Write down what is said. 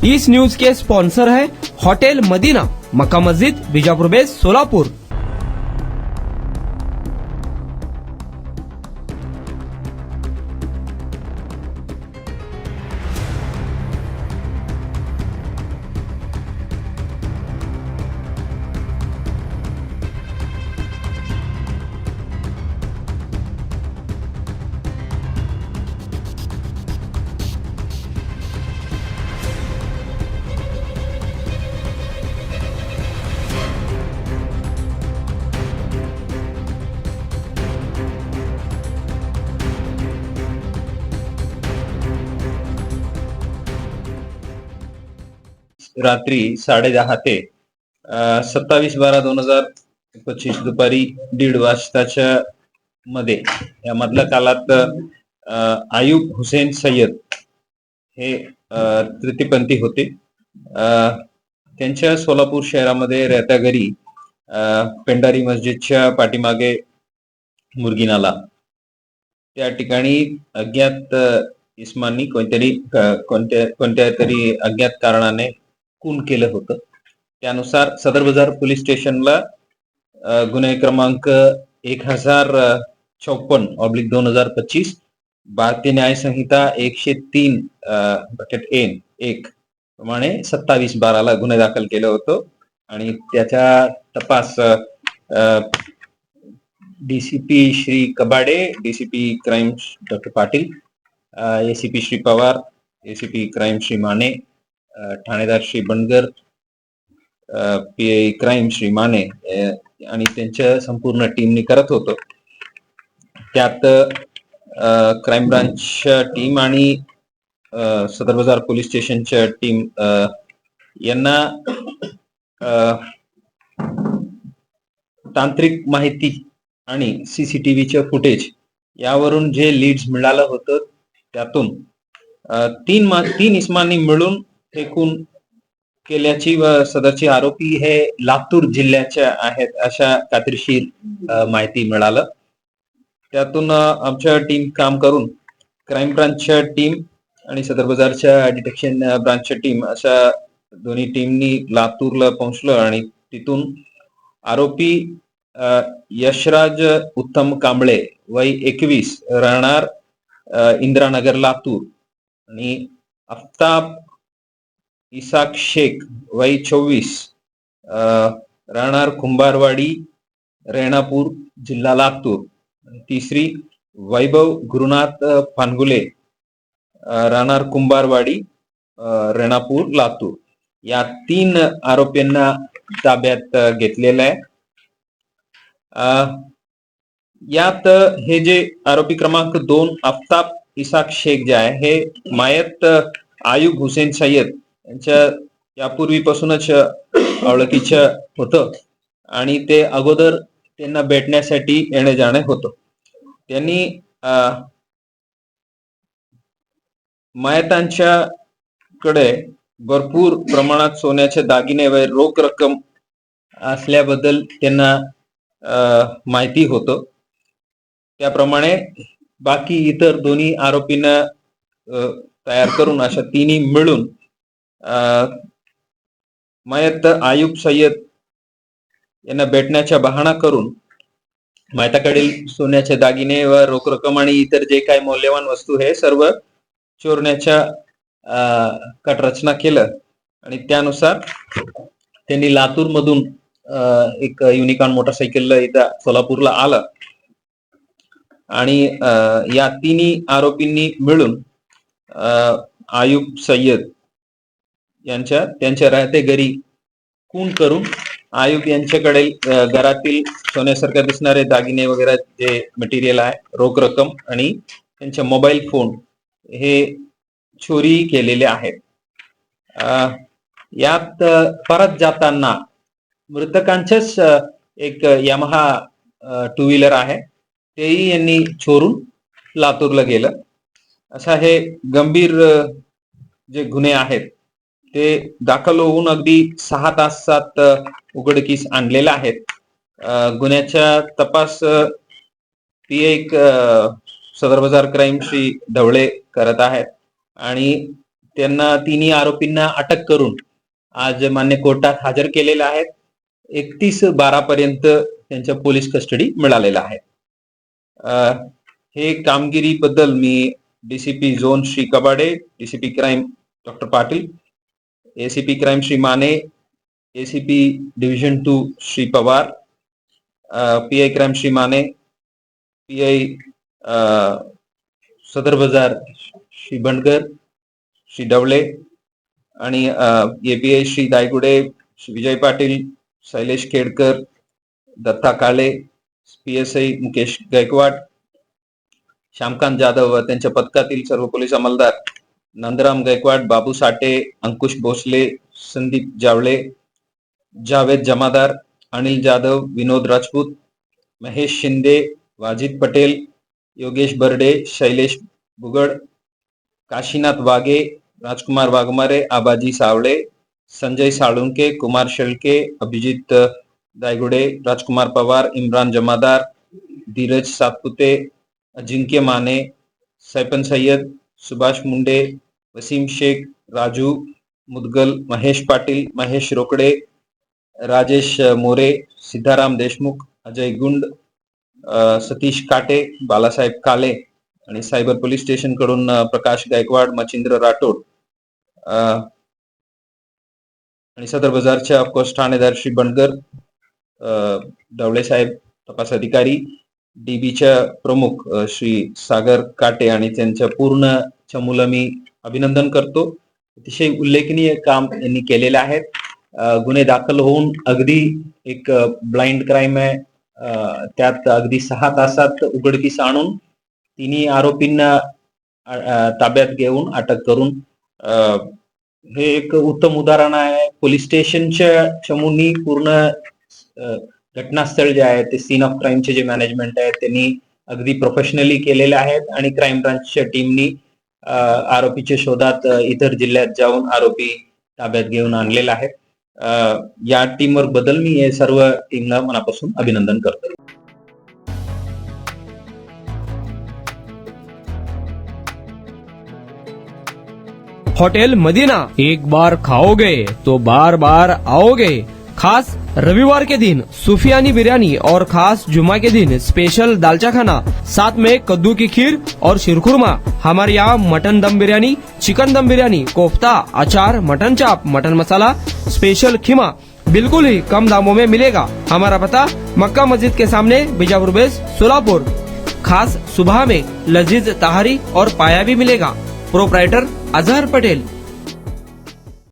इस news के sponsor है hotel Medina, मक्का मस्जिद, Bijapur base, Solapur. रात्री 10:30 ते 27/12/2025 दुपारी 1:30 वाजताच्या मध्ये या मधल्या कालात आयुब हुसेन सय्यद हे तृतीयपंथी होते. त्यांच्या सोलापूर शहरामध्ये राहत्या घरी पेंडारी मस्जिदच्या पाठीमागे मुरगी नाला त्या ठिकाणी अज्ञात इसमांनी कोणत्या तरी अज्ञात कारणाने खून केलं होतं. त्यानुसार सदर बाजार पोलीस स्टेशनला गुन्हे क्रमांक 1054/2025 भारतीय न्याय संहिता 103/1 प्रमाणे 27/12 गुन्हे दाखल केलं होतं आणि त्याचा तपास DCP Shri Kabade, DCP crime doctor Patil, ACP Shri Pawar, ACP crime Shri Mane, ठाणेदार श्री बनगर, पीआय क्राइम श्री माने आणि त्यांच्या संपूर्ण टीमने करत होतो. त्यात क्राइम ब्रांचच्या टीम आणि सदर बाजार पोलीस स्टेशनच्या टीम यांना तांत्रिक माहिती आणि सीसीटीव्हीचे फुटेज यावरून जे लीड्स मिळालं होतं त्यातून तीन इसमांनी मिळून हे खून केल्याची व सदरचे आरोपी हे लातूर जिल्ह्याच्या आहेत अशा खात्रीशीर माहिती मिळालं. त्यातून आमच्या टीम काम करून क्राइम ब्रांचच्या टीम आणि सदर बाजारच्या डिटेक्शन ब्रांचच्या टीम अशा दोन्ही टीमनी लातूरला पोहोचलं आणि तिथून आरोपी यशराज उत्तम कांबळे वय 21 राहणार इंदिरानगर लातूर आणि आफ्ताब इसाक शेख वय 24 राहणार कुंभारवाडी रेणापूर जिल्हा लातूर. तिसरी वैभव गुरुनाथ पानगुले राहणार कुंभारवाडी रेणापूर लातूर. या 3 आरोपींना ताब्यात घेतलेलं आहे. यात हे जे आरोपी क्रमांक 2 आफ्ताब इसाक शेख जे आहे हे मायत आयुब हुसेन सय्यद यांच्या यापूर्वीपासूनच ओळखीचं होतं आणि ते अगोदर त्यांना भेटण्यासाठी येणे जाणे होतं. त्यांनी मायतांच्या कडे भरपूर प्रमाणात सोन्याचे दागिने व रोख रक्कम असल्याबद्दल त्यांना माहिती होतं. त्याप्रमाणे बाकी इतर दोन्ही आरोपींना तयार करून अशा तिन्ही मिळून मयत आयुब सय्यद यांना भेटण्याचा बहाणा करून मयताकडील सोन्याचे दागिने व रोख रक्कम आणि इतर जे काही मौल्यवान वस्तू हे सर्व चोरण्याच्या कटरचना केलं आणि त्यानुसार त्यांनी लातूर मधून एक युनिकॉर्न मोटरसायकलला इथं सोलापूरला आलं आणि या तिन्ही आरोपींनी मिळून आयुब सय्यद त्यांच्या राहते घरी खून करून आयुब यांच्याकडे घरातील सोन्यासारखे दिसणारे दागिने वगैरे जे मटेरियल आहे, रोख रक्कम आणि त्यांचे मोबाईल फोन हे चोरी केलेले आहेत. यात परत जाताना मृतकांचेच एक यामाहा 2 व्हीलर आहे तेही यांनी चोरून लातूरला गेलं. अशा हे गंभीर जे गुन्हे आहेत ते दाखल होऊन अगदी 6 तासात उघडकीस आणलेले आहेत. गुन्ह्याचा तपास पीआय सदर बाजार क्राइम श्री ढवळे करत आहेत आणि त्यांना तिन्ही आरोपींना अटक करून आज मान्य कोर्टात हजर केलेलं आहे. 31/12 पर्यंत त्यांच्या पोलीस कस्टडी मिळालेला आहे. हे कामगिरीबद्दल मी DCP zone Shri Kabade, DCP crime doctor Patil, ACP crime Shri Mane, ACP division 2 Shri Pawar, PI crime Shri Mane, PI Sadar Bazar Shri Bandgar, Shri Davale आणि एपीआय श्री दायगुडे, श्री विजय पाटील, शैलेश खेडकर, दत्ता काळे, पीएसआय मुकेश गायकवाड, श्यामकांत जाधव व त्यांच्या पथकातील सर्व पोलीस अंमलदार, नंदराम गायकवाड, बाबू साठे, अंकुश भोसले, संदीप जावळे, जावेद जमादार, अनिल जाधव, विनोद राजपूत, महेश शिंदे, वाजिद पटेल, योगेश बर्डे, शैलेश बुगड, काशीनाथ वाघे, राजकुमार वाघमारे, आबाजी सावळे, संजय साळुंके, कुमार शेळके, अभिजित दायगुडे, राजकुमार पवार, इम्रान जमादार, धीरज सातपुते, अजिंक्य माने, सैपन सय्यद, सुभाष मुंडे, वसीम शेख, राजू मुदगल, महेश पाटील, महेश रोकडे, राजेश मोरे, सिद्धाराम देशमुख, अजय गुंड, सतीश काटे, बालासाहेब काले आणि सायबर पोलीस स्टेशन कडून प्रकाश गायकवाड, मचिंद्र राठोड आणि सदर बाजारच्या ऑफकोर्स ठाणेदार श्री बंडगर, डवळे साहेब तपास अधिकारी, डीबीच्या प्रमुख श्री सागर काटे आणि त्यांच्या पूर्ण चमूला मी अभिनंदन करतो. अतिशय उल्लेखनीय काम यांनी केलेले आहे. गुन्हे दाखल होऊन अगदी एक ब्लाइंड क्राईम आहे, त्यात अगदी 6 तासात उघडकीस आणून तिन्ही आरोपींना ताब्यात घेऊन अटक करून हे एक उत्तम उदाहरण आहे. पोलीस स्टेशनच्या चमूंनी पूर्ण घटनास्थळ जे आहे ते सीन ऑफ क्राईमचे जे मॅनेजमेंट आहे त्यांनी अगदी प्रोफेशनली केलेले आहेत आणि क्राईम ब्रांचच्या टीमनी आरोपीच्या शोधात इतर जिल्ह्यात जाऊन आरोपी ताब्यात घेऊन आणलेला आहे. या टीमवर्क बद्दल मी हे सर्व टीमला मनापासून अभिनंदन करतो. होटल मदीना, एक बार खाओगे तो बार बार आओगे। खास रविवार के दिन सूफियानी बिरयानी और खास जुमा के दिन स्पेशल दालचा खाना, साथ में कद्दू की खीर और शीरखुरमा। हमारे यहाँ मटन दम बिरयानी, चिकन दम बिरयानी, कोफ्ता, अचार, मटन चाप, मटन मसाला, स्पेशल खीमा बिल्कुल ही कम दामों में मिलेगा। हमारा पता मक्का मस्जिद के सामने, बीजापुर बेस, सोलापुर। खास सुबह में लजीज तहारी और पाया भी मिलेगा। प्रोप्राइटर अजहर पटेल।